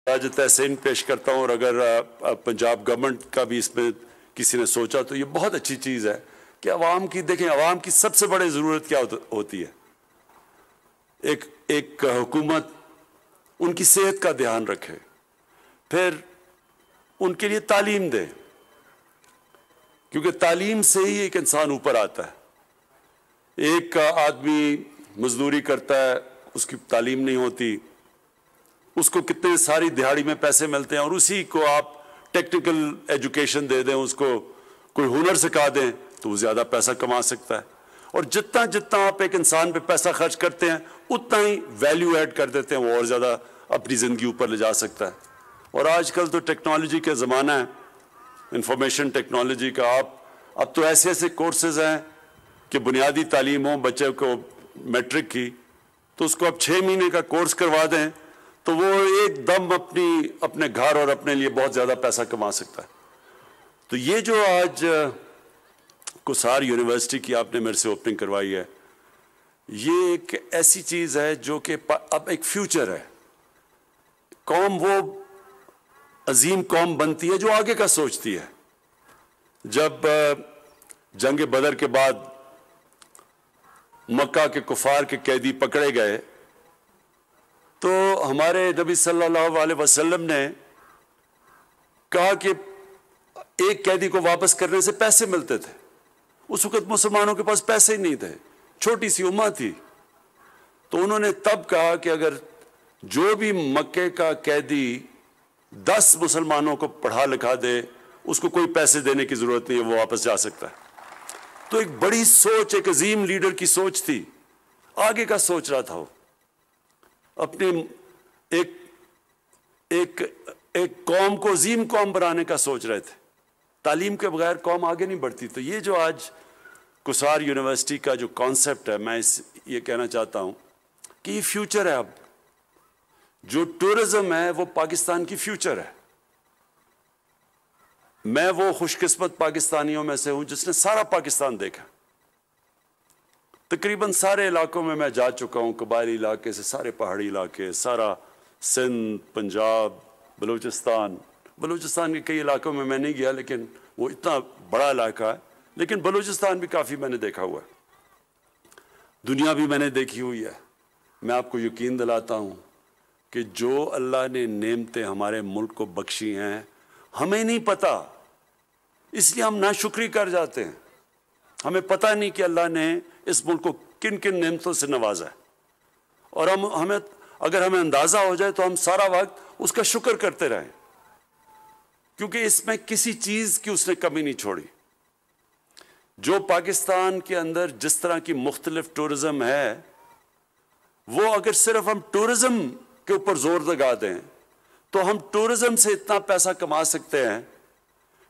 راج تحسین پیش کرتا ہوں، اور اگر پنجاب گورنمنٹ کا بھی اس میں کسی نے سوچا تو یہ بہت اچھی چیز ہے کہ عوام کی، دیکھیں عوام کی سب سے بڑی ضرورت کیا ہوتی ہے؟ ایک حکومت ان کی صحت کا دھیان رکھے، پھر ان کے لیے تعلیم دے، کیونکہ تعلیم سے ہی ایک انسان اوپر آتا ہے۔ ایک آدمی مزدوری کرتا ہے، اس کی تعلیم نہیں ہوتی، اس کو کتنے ساری دہاڑی میں پیسے ملتے ہیں، اور اسی کو آپ ٹیکنیکل ایجوکیشن دے دیں، اس کو کوئی ہنر سکھا دیں تو وہ زیادہ پیسہ کما سکتا ہے۔ اور جتنا آپ ایک انسان پہ پیسہ خرچ کرتے ہیں اتنا ہی ویلیو ایڈ کر دیتے ہیں، وہ اور زیادہ اپنی زندگی اوپر لے جا سکتا ہے۔ اور آج کل تو ٹیکنالوجی کا زمانہ ہے، انفارمیشن ٹیکنالوجی کا، اب تو ایسے کورسز ہیں کہ بنیادی تعلیم ہو بچے کو میٹرک کی، تو اس کو اب 6 مہینے کا کورس کروا دیں تو وہ ایک دم اپنے گھر اور اپنے لیے بہت زیادہ پیسہ کما سکتا ہے۔ تو یہ جو آج کسار یونیورسٹی کی آپ نے میرے سے اوپننگ کروائی ہے، یہ ایک ایسی چیز ہے جو کہ اب ایک فیوچر ہے۔ قوم وہ عظیم قوم بنتی ہے جو آگے کا سوچتی ہے۔ جب جنگ بدر کے بعد مکہ کے کفار کے قیدی پکڑے گئے تو ہمارے نبی صلی اللہ علیہ وسلم نے کہا کہ ایک قیدی کو واپس کرنے سے پیسے ملتے تھے۔ اس وقت مسلمانوں کے پاس پیسے ہی نہیں تھے، چھوٹی سی امت تھی، تو انہوں نے تب کہا کہ اگر جو بھی مکے کا قیدی 10 مسلمانوں کو پڑھا لکھا دے، اس کو کوئی پیسے دینے کی ضرورت نہیں ہے، وہ واپس جا سکتا ہے۔ تو ایک بڑی سوچ، ایک عظیم لیڈر کی سوچ تھی، آگے کا سوچ رہا تھا وہ، اپنے ایک قوم کو عظیم قوم بنانے کا سوچ رہے تھے۔ تعلیم کے بغیر قوم آگے نہیں بڑھتی۔ تو یہ جو آج کسار یونیورسٹی کا جو کانسیپٹ ہے، میں یہ کہنا چاہتا ہوں کہ یہ فیوچر ہے۔ اب جو ٹورزم ہے وہ پاکستان کی فیوچر ہے۔ میں وہ خوش قسمت پاکستانیوں میں سے ہوں جس نے سارا پاکستان دیکھا، تقریباً سارے علاقوں میں جا چکا ہوں، قبائلی علاقے سے سارے پہاڑی علاقے، سارا سندھ، پنجاب، بلوچستان کے کئی علاقوں میں نہیں گیا، لیکن وہ اتنا بڑا علاقہ ہے، لیکن بلوچستان بھی کافی میں نے دیکھا ہوا ہے، دنیا بھی میں نے دیکھی ہوئی ہے۔ میں آپ کو یقین دلاتا ہوں کہ جو اللہ نے نعمتیں ہمارے ملک کو بخشی ہیں ہمیں نہیں پتہ، اس لیے ہم ناشکری کر جاتے ہیں۔ ہمیں پتہ نہیں کہ اللہ نے اس ملک کو کن کن نعمتوں سے نوازا ہے، اور اگر ہمیں اندازہ ہو جائے تو ہم سارا وقت اس کا شکر کرتے رہیں، کیونکہ اس میں کسی چیز کی اس نے کمی نہیں چھوڑی۔ جو پاکستان کے اندر جس طرح کی مختلف ٹورزم ہے، وہ اگر صرف ہم ٹورزم کے اوپر زور لگا دیں تو ہم ٹورزم سے اتنا پیسہ کما سکتے ہیں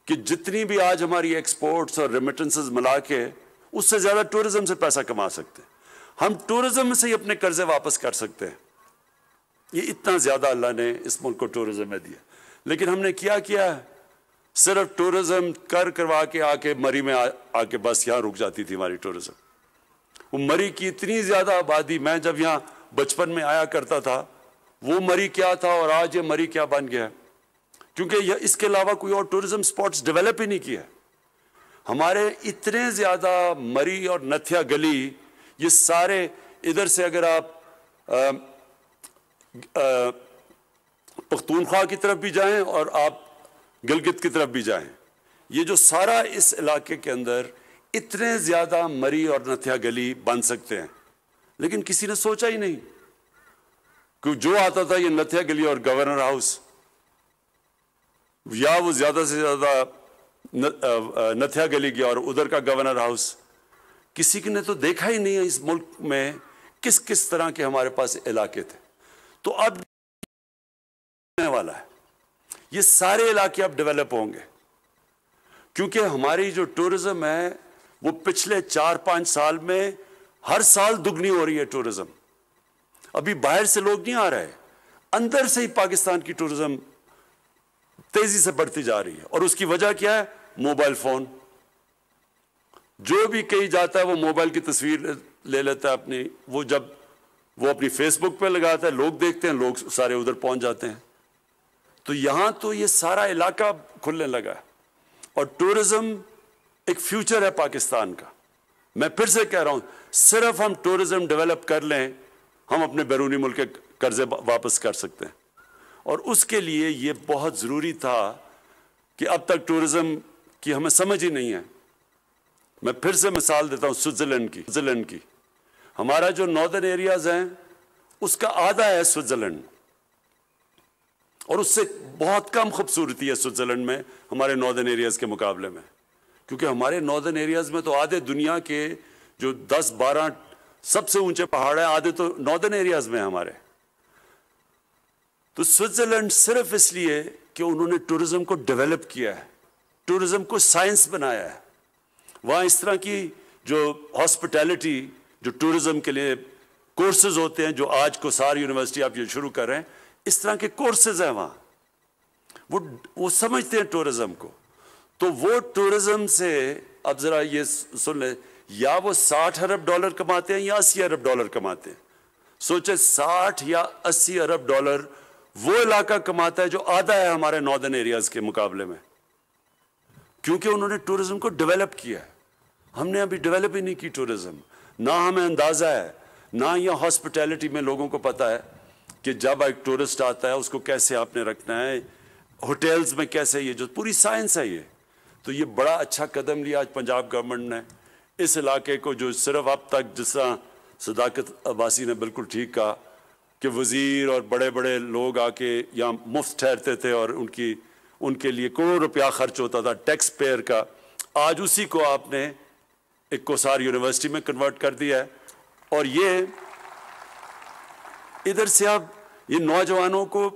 کہ جتنی بھی آج ہماری ایکسپورٹس اور ریمیٹنسز ملا کے اس سے زیادہ ٹورزم سے پیسہ کما سکتے ہیں۔ ہم ٹورزم سے ہی اپنے قرضے واپس کر سکتے ہیں۔ یہ اتنا زیادہ اللہ نے اس ملک کو ٹورزم میں دیا، لیکن ہم نے کیا ہے؟ صرف ٹورزم کروا کے آ کے مری میں آ کے بس یہاں رک جاتی تھی ہماری ٹورزم۔ وہ مری کی اتنی زیادہ آبادی، میں جب یہاں بچپن میں آیا کرتا تھا، وہ مری کیا تھا اور آج یہ مری کیا بن گیا ہے، کیونکہ اس کے علاوہ کوئی اور ٹورزم سپاٹس ڈیولپ ہی نہیں کیا۔ ہمارے اتنے زیادہ مری اور نتھیا گلی، یہ سارے ادھر سے اگر آپ پختونخوا کی طرف بھی جائیں اور آپ گلگت کی طرف بھی جائیں، یہ جو سارا اس علاقے کے اندر اتنے زیادہ مری اور نتھیا گلی بن سکتے ہیں، لیکن کسی نے سوچا ہی نہیں، کہ جو آتا تھا یہ نتھیا گلی اور گورنر ہاؤس، یا وہ زیادہ سے زیادہ نتھیا گلی گیا اور ادھر کا گورنر ہاؤس، کسی نے تو دیکھا ہی نہیں ہے اس ملک میں کس طرح کے ہمارے پاس علاقے تھے۔ تو اب والا ہے، یہ سارے علاقے اب ڈیولپ ہوں گے، کیونکہ ہماری جو ٹورزم ہے وہ پچھلے 4-5 سال میں ہر سال دگنی ہو رہی ہے ٹورزم۔ ابھی باہر سے لوگ نہیں آ رہے، اندر سے ہی پاکستان کی ٹورزم تیزی سے بڑھتی جا رہی ہے، اور اس کی وجہ کیا ہے؟ Mobile phone. جو بھی کہیں جاتا ہے وہ موبائل کی تصویر لے لیتا ہے اپنی، وہ جب وہ اپنی فیس بک پہ لگاتا ہے، لوگ دیکھتے ہیں، لوگ سارے ادھر پہنچ جاتے ہیں۔ تو یہاں تو یہ سارا علاقہ کھلنے لگا ہے، اور ٹورزم ایک فیوچر ہے پاکستان کا۔ میں پھر سے کہہ رہا ہوں، صرف ہم ٹورزم ڈیولپ کر لیں، ہم اپنے بیرونی ملک کے قرضے واپس کر سکتے ہیں۔ اور اس کے لیے یہ بہت ضروری تھا کہ اب تک ٹورزم کی ہمیں سمجھ ہی نہیں ہے۔ میں پھر سے مثال دیتا ہوں سوئٹزرلینڈ کی۔ ہمارا جو ناردرن ایریاز ہیں اس کا آدھا ہے سوئٹزرلینڈ، اور اس سے بہت کم خوبصورتی ہے سوئٹزرلینڈ میں ہمارے ناردرن ایریاز کے مقابلے میں، کیونکہ ہمارے ناردرن ایریاز میں تو آدھے دنیا کے جو 10-12 سب سے اونچے پہاڑ ہیں، آدھے تو ناردرن ایریاز میں ہیں ہمارے۔ تو سوئٹزرلینڈ صرف اس لیے کہ انہوں نے ٹورزم کو ڈیولپ کیا ہے، ٹورزم کو سائنس بنایا ہے۔ وہاں اس طرح کی جو ہاسپٹیلٹی، جو ٹورزم کے لیے کورسز ہوتے ہیں، جو آج کوسار یونیورسٹی آپ یہ شروع کر رہے ہیں، اس طرح کے کورسز ہیں وہاں، وہ سمجھتے ہیں ٹورزم کو۔ تو وہ ٹورزم سے اب ذرا یہ سن لیں، یا وہ $60 ارب کماتے ہیں یا $80 ارب کماتے ہیں۔ سوچے 60 یا 80 ارب ڈالر وہ علاقہ کماتا ہے جو آدھا ہے ہمارے ناردرن ایریاز کے مقابلے میں، کیونکہ انہوں نے ٹورزم کو ڈیولپ کیا ہے۔ ہم نے ابھی ڈیولپ ہی نہیں کی ٹورزم، نہ ہمیں اندازہ ہے، نہ یہ ہاسپٹیلٹی میں لوگوں کو پتہ ہے کہ جب ایک ٹورسٹ آتا ہے اس کو کیسے آپ نے رکھنا ہے، ہوٹلز میں کیسے، یہ جو پوری سائنس ہے یہ۔ تو یہ بڑا اچھا قدم لیا آج پنجاب گورنمنٹ نے اس علاقے کو، جو صرف اب تک جس طرح صداقت عباسی نے بالکل ٹھیک کہا کہ وزیر اور بڑے بڑے لوگ آ کے یہاں مفت ٹھہرتے تھے اور ان کے لیے کروڑ روپیہ خرچ ہوتا تھا ٹیکس پیئر کا، آج اسی کو آپ نے ایک کوسار یونیورسٹی میں کنورٹ کر دیا ہے۔ اور یہ ادھر سے اب یہ نوجوانوں کو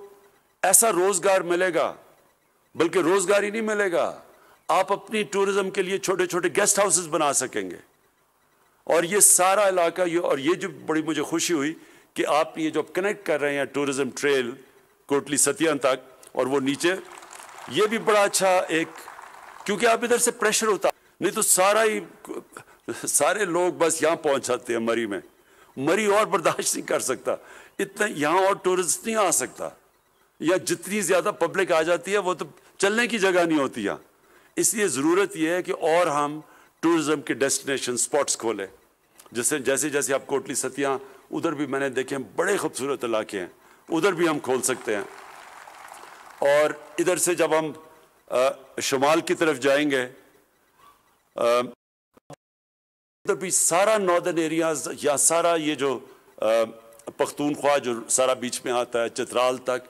ایسا روزگار ملے گا، بلکہ روزگار ہی نہیں ملے گا، آپ اپنی ٹورزم کے لیے چھوٹے چھوٹے گیسٹ ہاؤسز بنا سکیں گے۔ اور یہ سارا علاقہ اور یہ جو بڑی مجھے خوشی ہوئی کہ آپ یہ جو کنیکٹ کر رہے ہیں ٹورزم ٹریل کوٹلی ستیاں تک، اور وہ نیچے یہ بھی بڑا اچھا ایک، کیونکہ آپ ادھر سے پریشر ہوتا نہیں تو سارے لوگ بس یہاں پہنچ جاتے ہیں مری اور برداشت نہیں کر سکتا اتنا، یہاں اور ٹورسٹ نہیں آ سکتا، یا جتنی زیادہ پبلک آ جاتی ہے وہ تو چلنے کی جگہ نہیں ہوتی یہاں۔ اس لیے ضرورت یہ ہے کہ اور ہم ٹورزم کے ڈیسٹینیشن سپاٹس کھولیں، جیسے آپ کوٹلی ستیاں، ادھر بھی میں نے دیکھے بڑے خوبصورت علاقے ہیں، ادھر بھی ہم کھول سکتے ہیں۔ اور ادھر سے جب ہم شمال کی طرف جائیں گے، ادھر بھی سارا ناردرن ایریاز یا سارا یہ جو پختونخوا جو سارا بیچ میں آتا ہے چترال تک،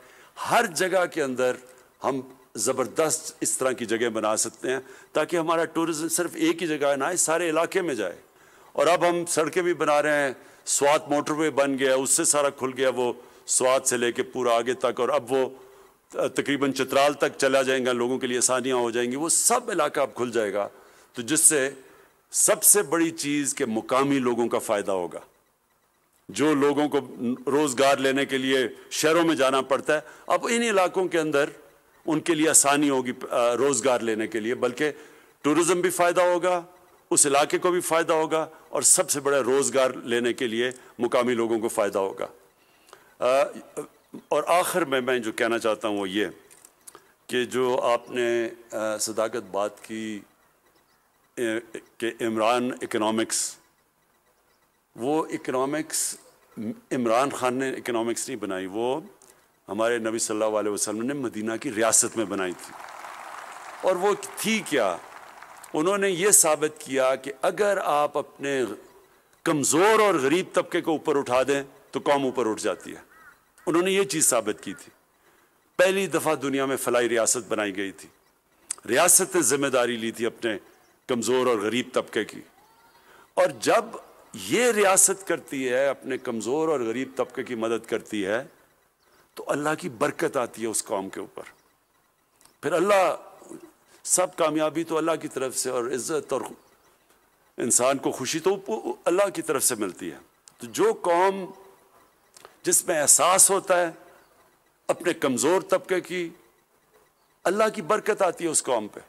ہر جگہ کے اندر ہم زبردست اس طرح کی جگہ بنا سکتے ہیں تاکہ ہمارا ٹورزم صرف ایک ہی جگہ نہ آئے، سارے علاقے میں جائے۔ اور اب ہم سڑکیں بھی بنا رہے ہیں، سوات موٹر وے بن گیا، اس سے سارا کھل گیا، وہ سوات سے لے کے پورا آگے تک، اور اب وہ تقریباً چترال تک چلا جائیں گا، لوگوں کے لیے آسانیاں ہو جائیں گی، وہ سب علاقہ اب کھل جائے گا۔ تو جس سے سب سے بڑی چیز کہ مقامی لوگوں کا فائدہ ہوگا، جو لوگوں کو روزگار لینے کے لیے شہروں میں جانا پڑتا ہے، اب ان علاقوں کے اندر ان کے لیے آسانی ہوگی روزگار لینے کے لیے، بلکہ ٹورزم بھی فائدہ ہوگا، اس علاقے کو بھی فائدہ ہوگا، اور سب سے بڑا روزگار لینے کے لیے مقامی لوگوں کو فائدہ ہوگا۔ اور آخر میں جو کہنا چاہتا ہوں وہ یہ کہ جو آپ نے صداقت بات کی کہ عمران اکنامکس، وہ اکنامکس عمران خان نے اکنامکس نہیں بنائی، وہ ہمارے نبی صلی اللہ علیہ وسلم نے مدینہ کی ریاست میں بنائی تھی۔ اور وہ تھی کیا؟ انہوں نے یہ ثابت کیا کہ اگر آپ اپنے کمزور اور غریب طبقے کو اوپر اٹھا دیں تو قوم اوپر اٹھ جاتی ہے۔ انہوں نے یہ چیز ثابت کی تھی۔ پہلی دفعہ دنیا میں فلاحی ریاست بنائی گئی تھی، ریاست نے ذمہ داری لی تھی اپنے کمزور اور غریب طبقے کی، اور جب یہ ریاست کرتی ہے، اپنے کمزور اور غریب طبقے کی مدد کرتی ہے، تو اللہ کی برکت آتی ہے اس قوم کے اوپر۔ پھر اللہ، سب کامیابی تو اللہ کی طرف سے، اور عزت اور انسان کو خوشی تو اللہ کی طرف سے ملتی ہے۔ تو جو قوم جس میں احساس ہوتا ہے اپنے کمزور طبقے کی، اللہ کی برکت آتی ہے اس قوم پہ۔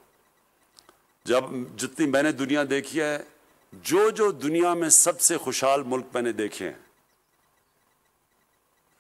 جتنی میں نے دنیا دیکھی ہے، جو دنیا میں سب سے خوشحال ملک میں نے دیکھے ہیں،